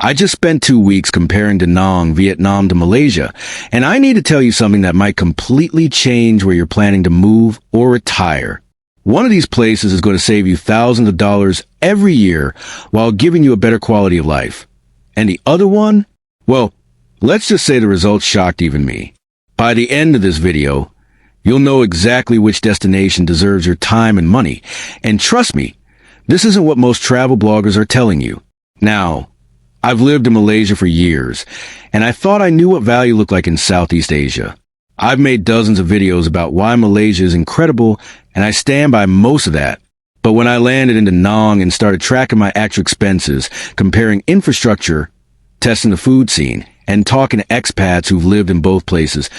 I just spent 2 weeks comparing Da Nang, Vietnam to Malaysia, and I need to tell you something that might completely change where you're planning to move or retire. One of these places is going to save you thousands of dollars every year while giving you a better quality of life. And the other one? Well, let's just say the results shocked even me. By the end of this video, you'll know exactly which destination deserves your time and money. And trust me, this isn't what most travel bloggers are telling you. Now, I've lived in Malaysia for years, and I thought I knew what value looked like in Southeast Asia. I've made dozens of videos about why Malaysia is incredible, and I stand by most of that. But when I landed in Da Nang and started tracking my actual expenses, comparing infrastructure, testing the food scene, and talking to expats who've lived in both places,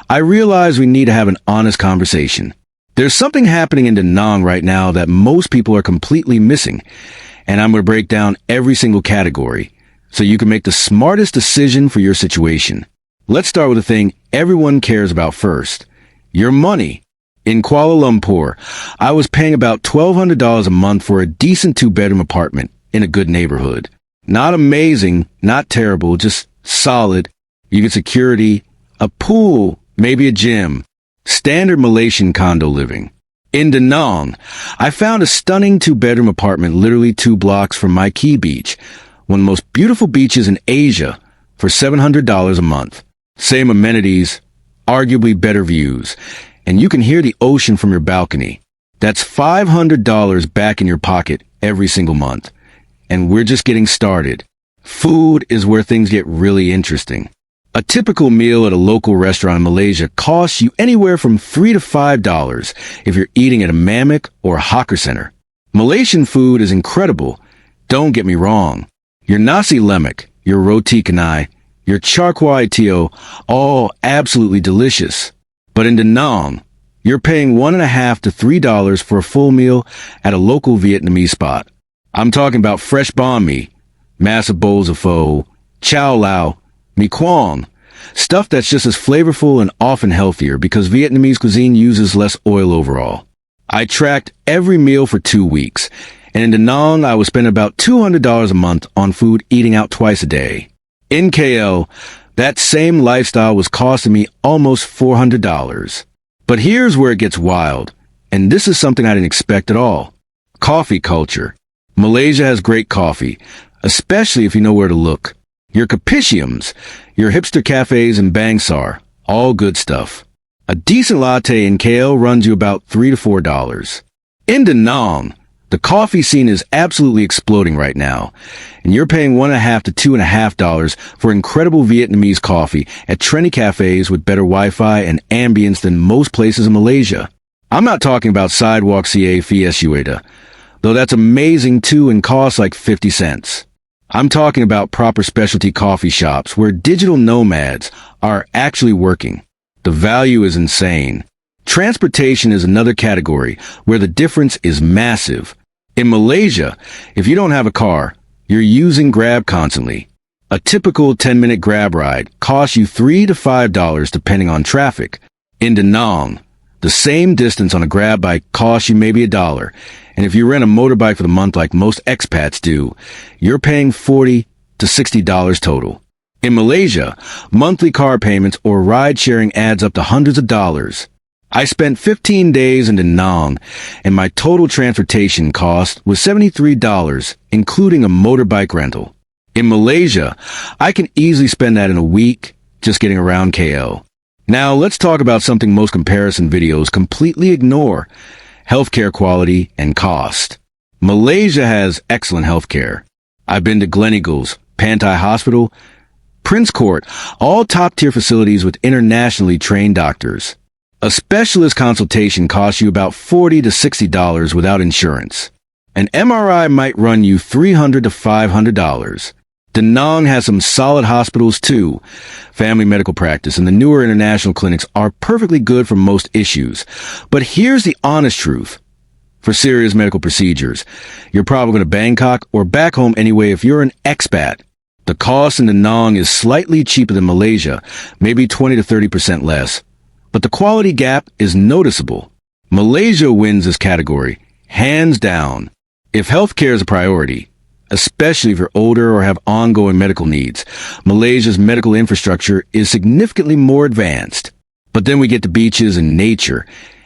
I realized we need to have an honest conversation. There's something happening in Da Nang right now that most people are completely missing, and I'm going to break down every single category so you can make the smartest decision for your situation. Let's start with the thing everyone cares about first: your money. In Kuala Lumpur, I was paying about $1,200 a month for a decent 2-bedroom apartment in a good neighborhood. Not amazing, not terrible, just solid. You get security, a pool, maybe a gym. Standard Malaysian condo living. In Da Nang, I found a stunning 2-bedroom apartment literally 2 blocks from my Key Beach, one of the most beautiful beaches in Asia, for $700 a month. Same amenities, arguably better views, and you can hear the ocean from your balcony. That's $500 back in your pocket every single month. And we're just getting started. Food is where things get really interesting. A typical meal at a local restaurant in Malaysia costs you anywhere from $3 to $5 if you're eating at a Mamak or a hawker center. Malaysian food is incredible. Don't get me wrong. Your nasi lemak, your roti canai, your char kway teow, all absolutely delicious. But in Da Nang, you're paying $1.50 to $3 for a full meal at a local Vietnamese spot. I'm talking about fresh banh mi, massive bowls of pho, chow lao, mi quang, stuff that's just as flavorful and often healthier because Vietnamese cuisine uses less oil overall. I tracked every meal for 2 weeks, and in Da Nang I was spending about $200 a month on food eating out twice a day. In KL, that same lifestyle was costing me almost $400. But here's where it gets wild, and this is something I didn't expect at all. Coffee culture. Malaysia has great coffee, especially if you know where to look. Your Capitiums, your hipster cafes in Bangsar, all good stuff. A decent latte in KL runs you about $3 to $4. In Da Nang, the coffee scene is absolutely exploding right now, and you're paying $1.50 to $2.50 for incredible Vietnamese coffee at trendy cafes with better Wi-Fi and ambience than most places in Malaysia. I'm not talking about sidewalk CA Fiesta, though that's amazing too and costs like 50 cents. I'm talking about proper specialty coffee shops where digital nomads are actually working. The value is insane. Transportation is another category where the difference is massive. In Malaysia, if you don't have a car, you're using Grab constantly. A typical 10-minute Grab ride costs you $3 to $5 depending on traffic. In Da Nang, the same distance on a Grab bike costs you maybe $1. And if you rent a motorbike for the month like most expats do, you're paying $40 to $60 total. In Malaysia, monthly car payments or ride-sharing adds up to hundreds of dollars. I spent 15 days in Da Nang, and my total transportation cost was $73, including a motorbike rental. In Malaysia, I can easily spend that in a week just getting around KL. Now, let's talk about something most comparison videos completely ignore: healthcare quality and cost. Malaysia has excellent healthcare. I've been to Gleneagles, Pantai Hospital, Prince Court, all top-tier facilities with internationally trained doctors. A specialist consultation costs you about $40 to $60 without insurance. An MRI might run you $300 to $500. Da Nang has some solid hospitals too. Family medical practice and the newer international clinics are perfectly good for most issues. But here's the honest truth. For serious medical procedures, you're probably going to Bangkok or back home anyway if you're an expat. The cost in Da Nang is slightly cheaper than Malaysia, maybe 20 to 30% less. But the quality gap is noticeable. Malaysia wins this category, hands down. If healthcare is a priority, especially if you're older or have ongoing medical needs. Malaysia's medical infrastructure is significantly more advanced. But then we get to beaches and nature,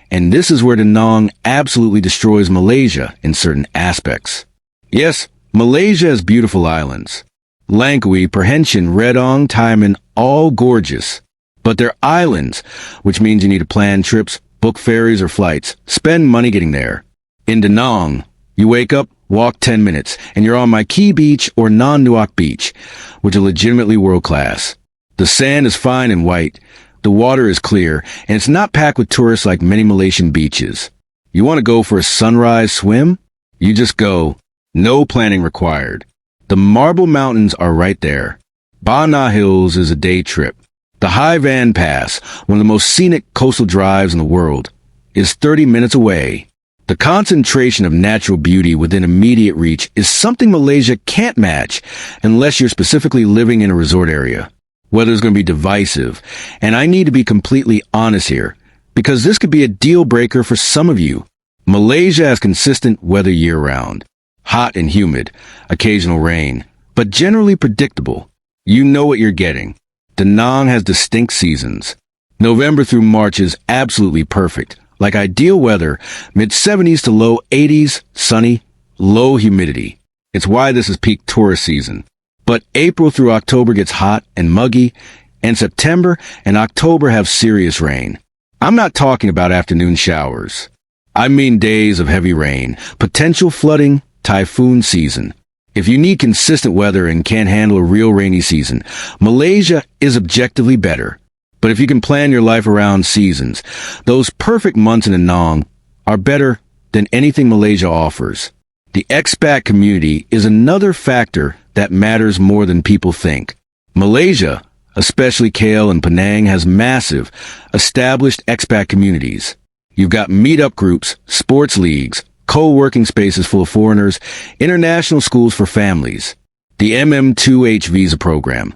and this is where Da Nang absolutely destroys Malaysia in certain aspects. Yes, Malaysia has beautiful islands. Langkawi, Perhentian, Redong, Taiman, all gorgeous. But they're islands, which means you need to plan trips, book ferries or flights, spend money getting there. In Da Nang, you wake up, walk 10 minutes, and you're on Mai Kee Beach or Non Nuak Beach, which are legitimately world-class. The sand is fine and white, the water is clear, and it's not packed with tourists like many Malaysian beaches. You want to go for a sunrise swim? You just go. No planning required. The Marble Mountains are right there. Ba Na Hills is a day trip. The Hai Van Pass, one of the most scenic coastal drives in the world, is 30 minutes away. The concentration of natural beauty within immediate reach is something Malaysia can't match unless you're specifically living in a resort area. Weather is going to be divisive, and I need to be completely honest here, because this could be a deal breaker for some of you. Malaysia has consistent weather year-round. Hot and humid, occasional rain, but generally predictable. You know what you're getting. Da Nang has distinct seasons. November through March is absolutely perfect, like ideal weather, mid-70s to low 80s, sunny, low humidity. It's why this is peak tourist season. But April through October gets hot and muggy, and September and October have serious rain. I'm not talking about afternoon showers. I mean days of heavy rain, potential flooding, typhoon season. If you need consistent weather and can't handle a real rainy season, Malaysia is objectively better. But if you can plan your life around seasons, those perfect months in Da Nang are better than anything Malaysia offers. The expat community is another factor that matters more than people think. Malaysia, especially KL and Penang, has massive, established expat communities. You've got meetup groups, sports leagues, co-working spaces full of foreigners, international schools for families, the MM2H visa program,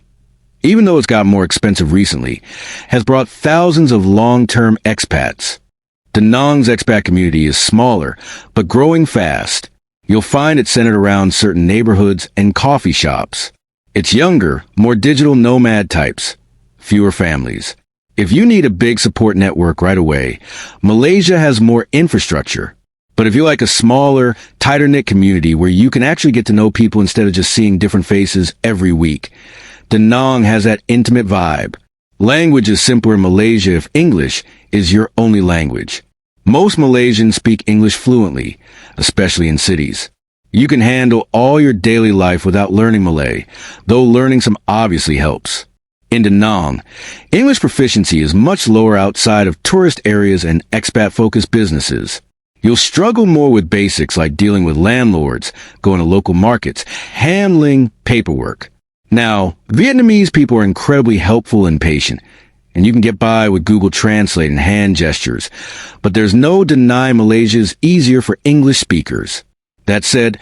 even though it's gotten more expensive recently, has brought thousands of long-term expats. Da Nang's expat community is smaller, but growing fast. You'll find it centered around certain neighborhoods and coffee shops. It's younger, more digital nomad types, fewer families. If you need a big support network right away, Malaysia has more infrastructure. But if you like a smaller, tighter-knit community where you can actually get to know people instead of just seeing different faces every week, Da Nang has that intimate vibe. Language is simpler in Malaysia if English is your only language. Most Malaysians speak English fluently, especially in cities. You can handle all your daily life without learning Malay, though learning some obviously helps. In Da Nang, English proficiency is much lower outside of tourist areas and expat-focused businesses. You'll struggle more with basics like dealing with landlords, going to local markets, handling paperwork. Now, Vietnamese people are incredibly helpful and patient, and you can get by with Google Translate and hand gestures, but there's no denying Malaysia's easier for English speakers. That said,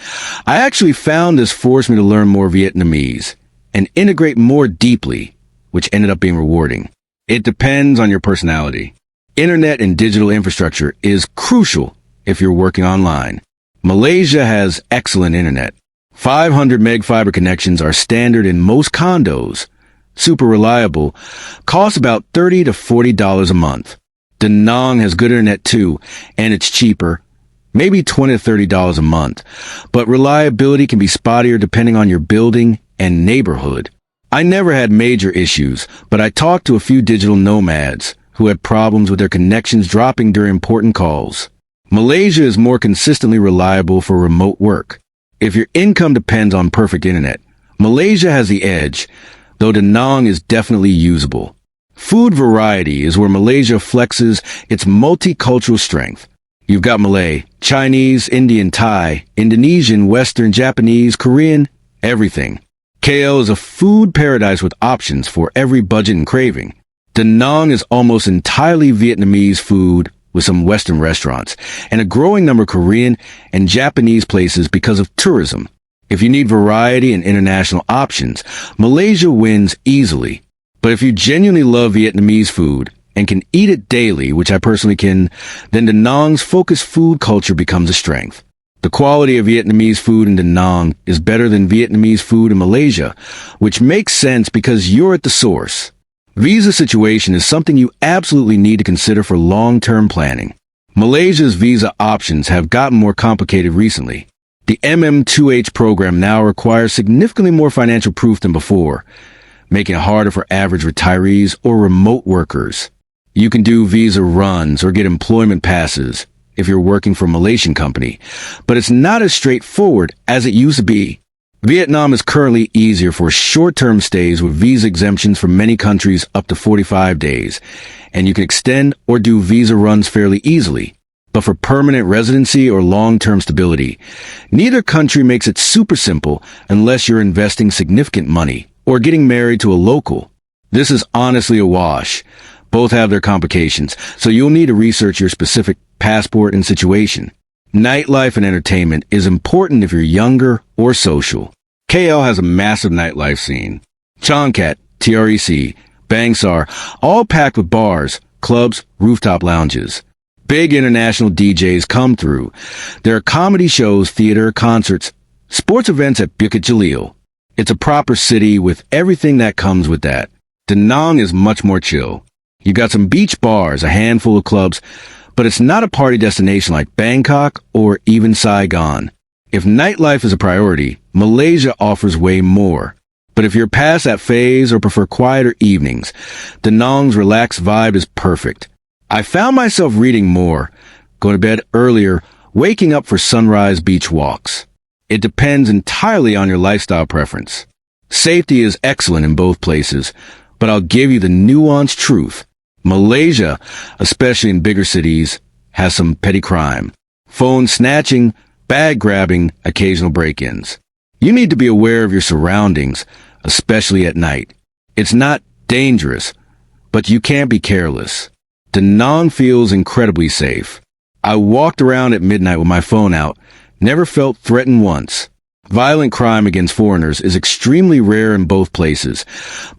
I actually found this forced me to learn more Vietnamese and integrate more deeply, which ended up being rewarding. It depends on your personality. Internet and digital infrastructure is crucial if you're working online. Malaysia has excellent internet. 500 meg fiber connections are standard in most condos. Super reliable, costs about $30 to $40 a month. Da Nang has good internet too, and it's cheaper, maybe $20 to $30 a month, but reliability can be spottier depending on your building and neighborhood. I never had major issues, but I talked to a few digital nomads who had problems with their connections dropping during important calls. Malaysia is more consistently reliable for remote work. If your income depends on perfect internet, Malaysia has the edge, though Da Nang is definitely usable. Food variety is where Malaysia flexes its multicultural strength. You've got Malay, Chinese, Indian, Thai, Indonesian, Western, Japanese, Korean, everything. KL is a food paradise with options for every budget and craving. Da Nang is almost entirely Vietnamese food with some Western restaurants, and a growing number of Korean and Japanese places because of tourism. If you need variety and international options, Malaysia wins easily. But if you genuinely love Vietnamese food and can eat it daily, which I personally can, then Da Nang's focused food culture becomes a strength. The quality of Vietnamese food in Da Nang is better than Vietnamese food in Malaysia, which makes sense because you're at the source. Visa situation is something you absolutely need to consider for long-term planning. Malaysia's visa options have gotten more complicated recently. The MM2H program now requires significantly more financial proof than before, making it harder for average retirees or remote workers. You can do visa runs or get employment passes if you're working for a Malaysian company, but it's not as straightforward as it used to be. Vietnam is currently easier for short-term stays with visa exemptions for many countries up to 45 days, and you can extend or do visa runs fairly easily. But for permanent residency or long-term stability, neither country makes it super simple unless you're investing significant money or getting married to a local. This is honestly a wash. Both have their complications, so you'll need to research your specific passport and situation. Nightlife and entertainment is important if you're younger or social. KL has a massive nightlife scene. Changkat, TREC, Bangsar, all packed with bars, clubs, rooftop lounges. Big international DJs come through. There are comedy shows, theater, concerts, sports events at Bukit Jalil. It's a proper city with everything that comes with that. Da Nang is much more chill. You got some beach bars, a handful of clubs, but it's not a party destination like Bangkok or even Saigon. If nightlife is a priority, Malaysia offers way more. But if you're past that phase or prefer quieter evenings, Da Nang's relaxed vibe is perfect. I found myself reading more, going to bed earlier, waking up for sunrise beach walks. It depends entirely on your lifestyle preference. Safety is excellent in both places, but I'll give you the nuanced truth. Malaysia, especially in bigger cities, has some petty crime. Phone snatching, bag grabbing, occasional break-ins. You need to be aware of your surroundings, especially at night. It's not dangerous, but you can't be careless. Da Nang feels incredibly safe. I walked around at midnight with my phone out, never felt threatened once. Violent crime against foreigners is extremely rare in both places,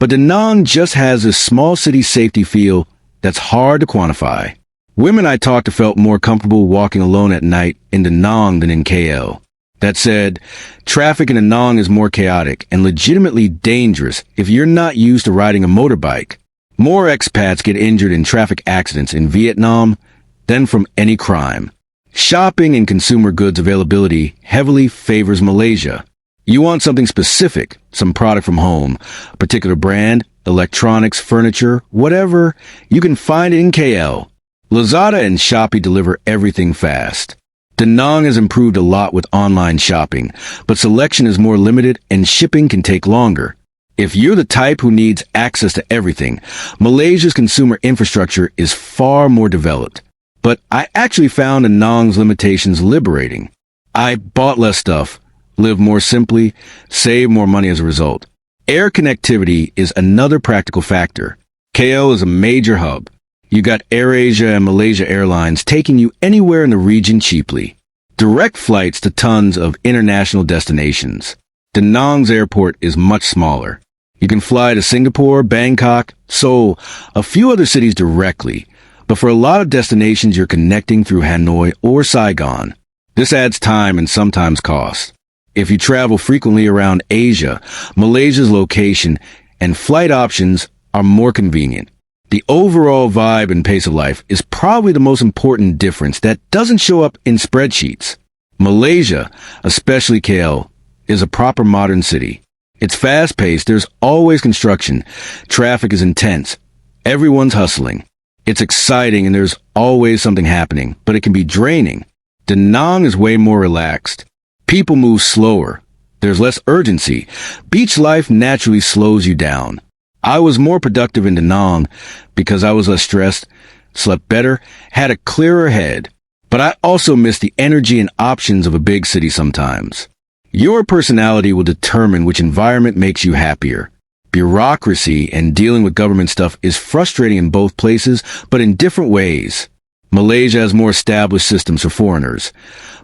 but Da Nang just has this small city safety feel that's hard to quantify. Women I talked to felt more comfortable walking alone at night in Da Nang than in KL. That said, traffic in Da Nang is more chaotic and legitimately dangerous if you're not used to riding a motorbike. More expats get injured in traffic accidents in Vietnam than from any crime. Shopping and consumer goods availability heavily favors Malaysia. You want something specific, some product from home, a particular brand, electronics, furniture, whatever, you can find it in KL. Lazada and Shopee deliver everything fast. Da Nang has improved a lot with online shopping, but selection is more limited and shipping can take longer. If you're the type who needs access to everything, Malaysia's consumer infrastructure is far more developed. But I actually found Da Nang's limitations liberating. I bought less stuff, lived more simply, saved more money as a result. Air connectivity is another practical factor. KL is a major hub. You got AirAsia and Malaysia Airlines taking you anywhere in the region cheaply. Direct flights to tons of international destinations. Da Nang's airport is much smaller. You can fly to Singapore, Bangkok, Seoul, a few other cities directly, but for a lot of destinations you're connecting through Hanoi or Saigon. This adds time and sometimes cost. If you travel frequently around Asia, Malaysia's location and flight options are more convenient. The overall vibe and pace of life is probably the most important difference that doesn't show up in spreadsheets. Malaysia, especially KL, is a proper modern city. It's fast-paced, there's always construction, traffic is intense, everyone's hustling. It's exciting and there's always something happening, but it can be draining. Da Nang is way more relaxed. People move slower. There's less urgency. Beach life naturally slows you down. I was more productive in Da Nang because I was less stressed, slept better, had a clearer head. But I also miss the energy and options of a big city sometimes. Your personality will determine which environment makes you happier. Bureaucracy and dealing with government stuff is frustrating in both places, but in different ways. Malaysia has more established systems for foreigners,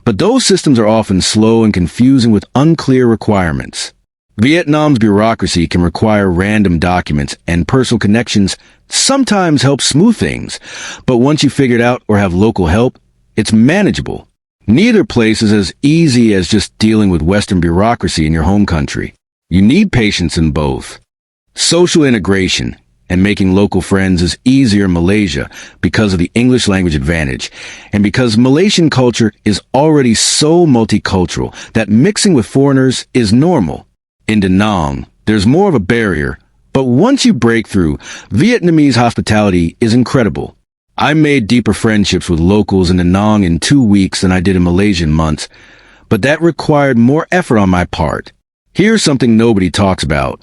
but those systems are often slow and confusing with unclear requirements. Vietnam's bureaucracy can require random documents, and personal connections sometimes help smooth things, but once you figure it out or have local help, it's manageable. Neither place is as easy as just dealing with Western bureaucracy in your home country. You need patience in both. Social integration and making local friends is easier in Malaysia because of the English language advantage, and because Malaysian culture is already so multicultural that mixing with foreigners is normal. In Da Nang, there's more of a barrier, but once you break through, Vietnamese hospitality is incredible. I made deeper friendships with locals in Da Nang in 2 weeks than I did in Malaysia in months, but that required more effort on my part. Here's something nobody talks about: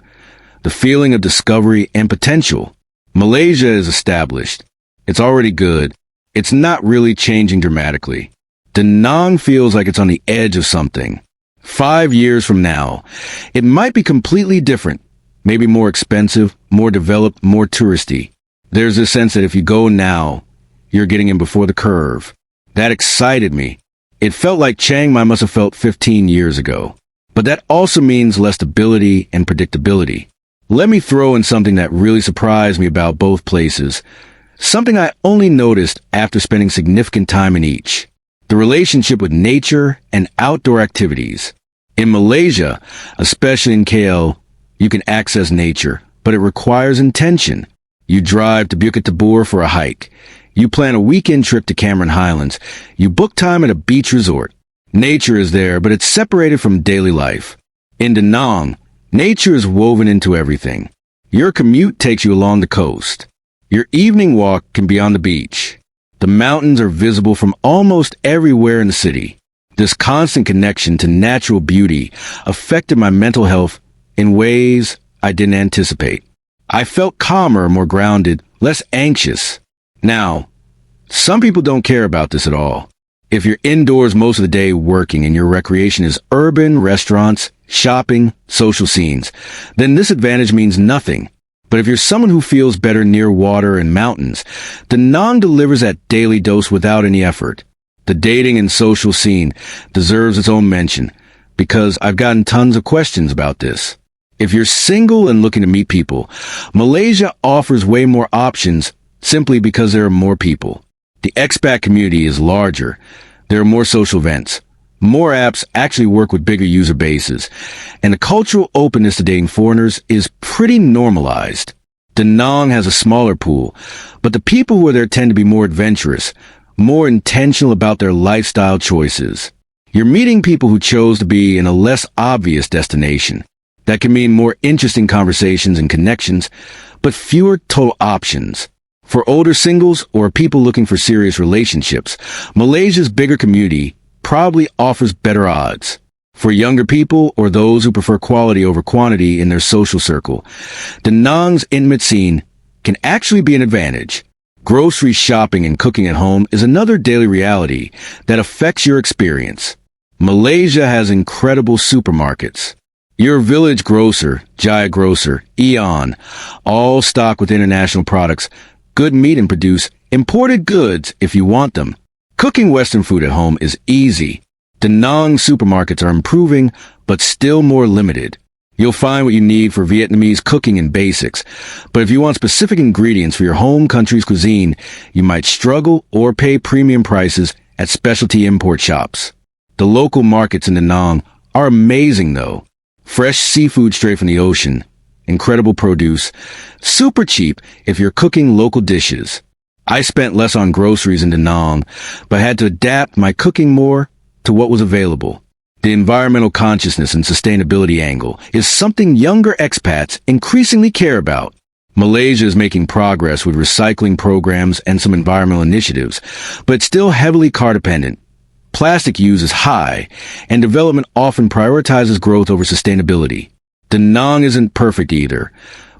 the feeling of discovery and potential. Malaysia is established. It's already good. It's not really changing dramatically. Da Nang feels like it's on the edge of something. 5 years from now, it might be completely different. Maybe more expensive, more developed, more touristy. There's this sense that if you go now, you're getting in before the curve. That excited me. It felt like Chiang Mai must have felt 15 years ago. But that also means less stability and predictability. Let me throw in something that really surprised me about both places. Something I only noticed after spending significant time in each. The relationship with nature and outdoor activities. In Malaysia, especially in KL, you can access nature, but it requires intention. You drive to Bukit Tabor for a hike. You plan a weekend trip to Cameron Highlands. You book time at a beach resort. Nature is there, but it's separated from daily life. In Da Nang, nature is woven into everything. Your commute takes you along the coast. Your evening walk can be on the beach. The mountains are visible from almost everywhere in the city. This constant connection to natural beauty affected my mental health in ways I didn't anticipate. I felt calmer, more grounded, less anxious. Now, some people don't care about this at all. If you're indoors most of the day working and your recreation is urban, restaurants, shopping, social scenes, then this advantage means nothing. But if you're someone who feels better near water and mountains, Da Nang delivers that daily dose without any effort. The dating and social scene deserves its own mention, because I've gotten tons of questions about this. If you're single and looking to meet people, Malaysia offers way more options simply because there are more people. The expat community is larger. There are more social events. More apps actually work with bigger user bases. And the cultural openness to dating foreigners is pretty normalized. Da Nang has a smaller pool, but the people who are there tend to be more adventurous, more intentional about their lifestyle choices. You're meeting people who chose to be in a less obvious destination. That can mean more interesting conversations and connections, but fewer total options. For older singles or people looking for serious relationships, Malaysia's bigger community probably offers better odds. For younger people or those who prefer quality over quantity in their social circle, Da Nang's intimate scene can actually be an advantage. Grocery shopping and cooking at home is another daily reality that affects your experience. Malaysia has incredible supermarkets. Your village grocer, Jaya Grocer, Eon, all stock with international products, good meat, and produce imported goods if you want them. Cooking Western food at home is easy. Da Nang supermarkets are improving, but still more limited. You'll find what you need for Vietnamese cooking and basics, but if you want specific ingredients for your home country's cuisine, you might struggle or pay premium prices at specialty import shops. The local markets in Da Nang are amazing though. Fresh seafood straight from the ocean, incredible produce, super cheap if you're cooking local dishes. I spent less on groceries in Da Nang, but had to adapt my cooking more to what was available. The environmental consciousness and sustainability angle is something younger expats increasingly care about. Malaysia is making progress with recycling programs and some environmental initiatives, but it's still heavily car dependent. Plastic use is high, and development often prioritizes growth over sustainability. Da Nang isn't perfect either,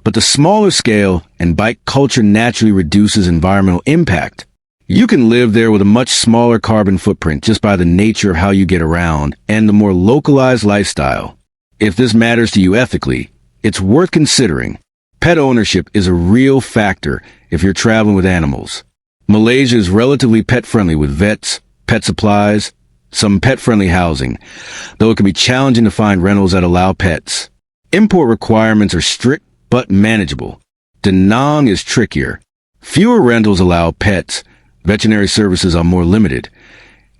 but the smaller scale and bike culture naturally reduces environmental impact. You can live there with a much smaller carbon footprint just by the nature of how you get around and the more localized lifestyle. If this matters to you ethically, it's worth considering. Pet ownership is a real factor if you're traveling with animals. Malaysia is relatively pet-friendly with vets, pet supplies, some pet-friendly housing, though it can be challenging to find rentals that allow pets. Import requirements are strict but manageable. Da Nang is trickier. Fewer rentals allow pets. Veterinary services are more limited.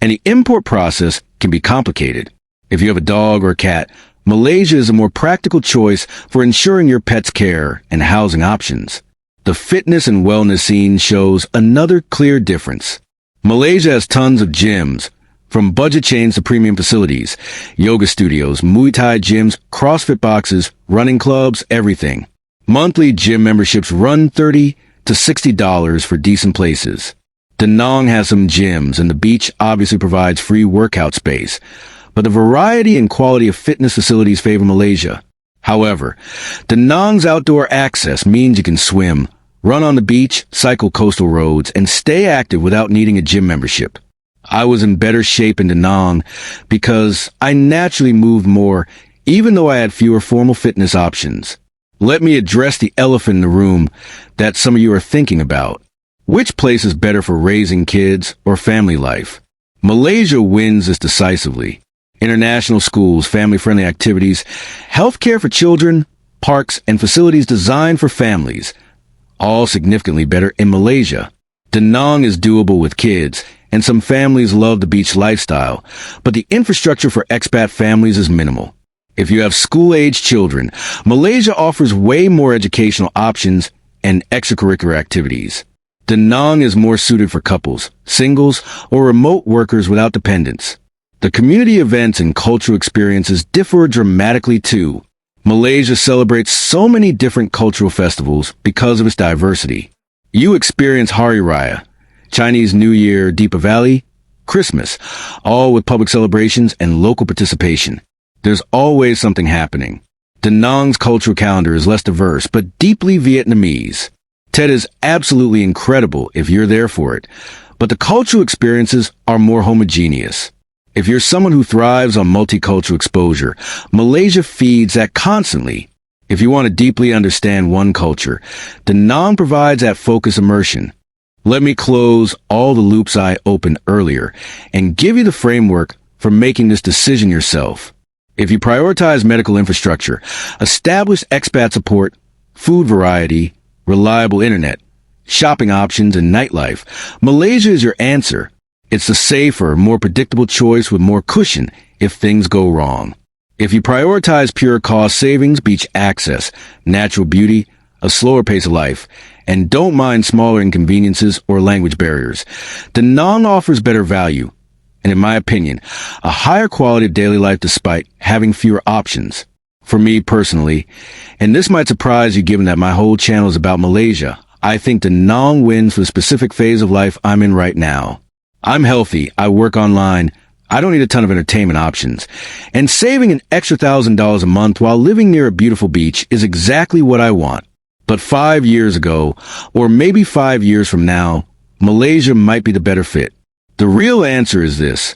and the import process can be complicated. If you have a dog or a cat, Malaysia is a more practical choice for ensuring your pet's care and housing options. The fitness and wellness scene shows another clear difference. Malaysia has tons of gyms, from budget chains to premium facilities, yoga studios, Muay Thai gyms, CrossFit boxes, running clubs, everything. Monthly gym memberships run $30 to $60 for decent places. Da Nang has some gyms, and the beach obviously provides free workout space, but the variety and quality of fitness facilities favor Malaysia. However, Da Nang's outdoor access means you can swim, run on the beach, cycle coastal roads, and stay active without needing a gym membership. I was in better shape in Da Nang because I naturally moved more, even though I had fewer formal fitness options. Let me address the elephant in the room that some of you are thinking about. Which place is better for raising kids or family life? Malaysia wins this decisively. International schools, family-friendly activities, healthcare for children, parks, and facilities designed for families, all significantly better in Malaysia. Da Nang is doable with kids, and some families love the beach lifestyle, but the infrastructure for expat families is minimal. If you have school-age children, Malaysia offers way more educational options and extracurricular activities. Da Nang is more suited for couples, singles, or remote workers without dependents. The community events and cultural experiences differ dramatically too. Malaysia celebrates so many different cultural festivals because of its diversity. You experience Hari Raya, Chinese New Year, Deepavali, Christmas, all with public celebrations and local participation. There's always something happening. Da Nang's cultural calendar is less diverse, but deeply Vietnamese. Tet is absolutely incredible if you're there for it, but the cultural experiences are more homogeneous. If you're someone who thrives on multicultural exposure, Malaysia feeds that constantly. If you want to deeply understand one culture, Da Nang provides that focused immersion. Let me close all the loops I opened earlier and give you the framework for making this decision yourself. If you prioritize medical infrastructure, established expat support, food variety, reliable internet, shopping options, and nightlife, Malaysia is your answer. It's a safer, more predictable choice with more cushion if things go wrong. If you prioritize pure cost savings, beach access, natural beauty, a slower pace of life, and don't mind smaller inconveniences or language barriers, Da Nang offers better value, and in my opinion, a higher quality of daily life despite having fewer options. For me personally, and this might surprise you given that my whole channel is about Malaysia, I think Da Nang wins for the specific phase of life I'm in right now. I'm healthy, I work online, I don't need a ton of entertainment options, and saving an extra $1,000 a month while living near a beautiful beach is exactly what I want. But 5 years ago, or maybe 5 years from now, Malaysia might be the better fit. The real answer is this.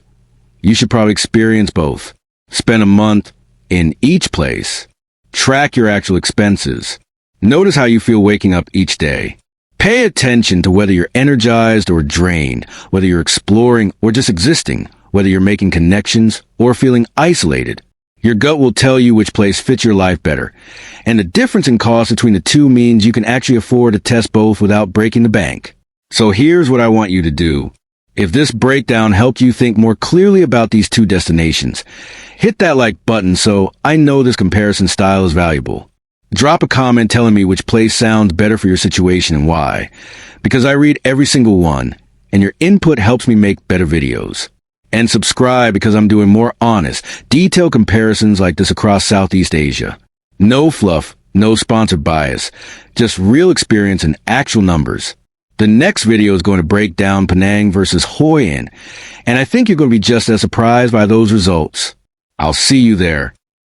You should probably experience both. Spend a month in each place. Track your actual expenses. Notice how you feel waking up each day. Pay attention to whether you're energized or drained, whether you're exploring or just existing, whether you're making connections or feeling isolated. Your gut will tell you which place fits your life better. And the difference in cost between the two means you can actually afford to test both without breaking the bank. So here's what I want you to do. If this breakdown helped you think more clearly about these two destinations, hit that like button so I know this comparison style is valuable. Drop a comment telling me which place sounds better for your situation and why, because I read every single one, and your input helps me make better videos. And subscribe because I'm doing more honest, detailed comparisons like this across Southeast Asia. No fluff, no sponsored bias, just real experience and actual numbers. The next video is going to break down Penang versus Hoi An, and I think you're going to be just as surprised by those results. I'll see you there.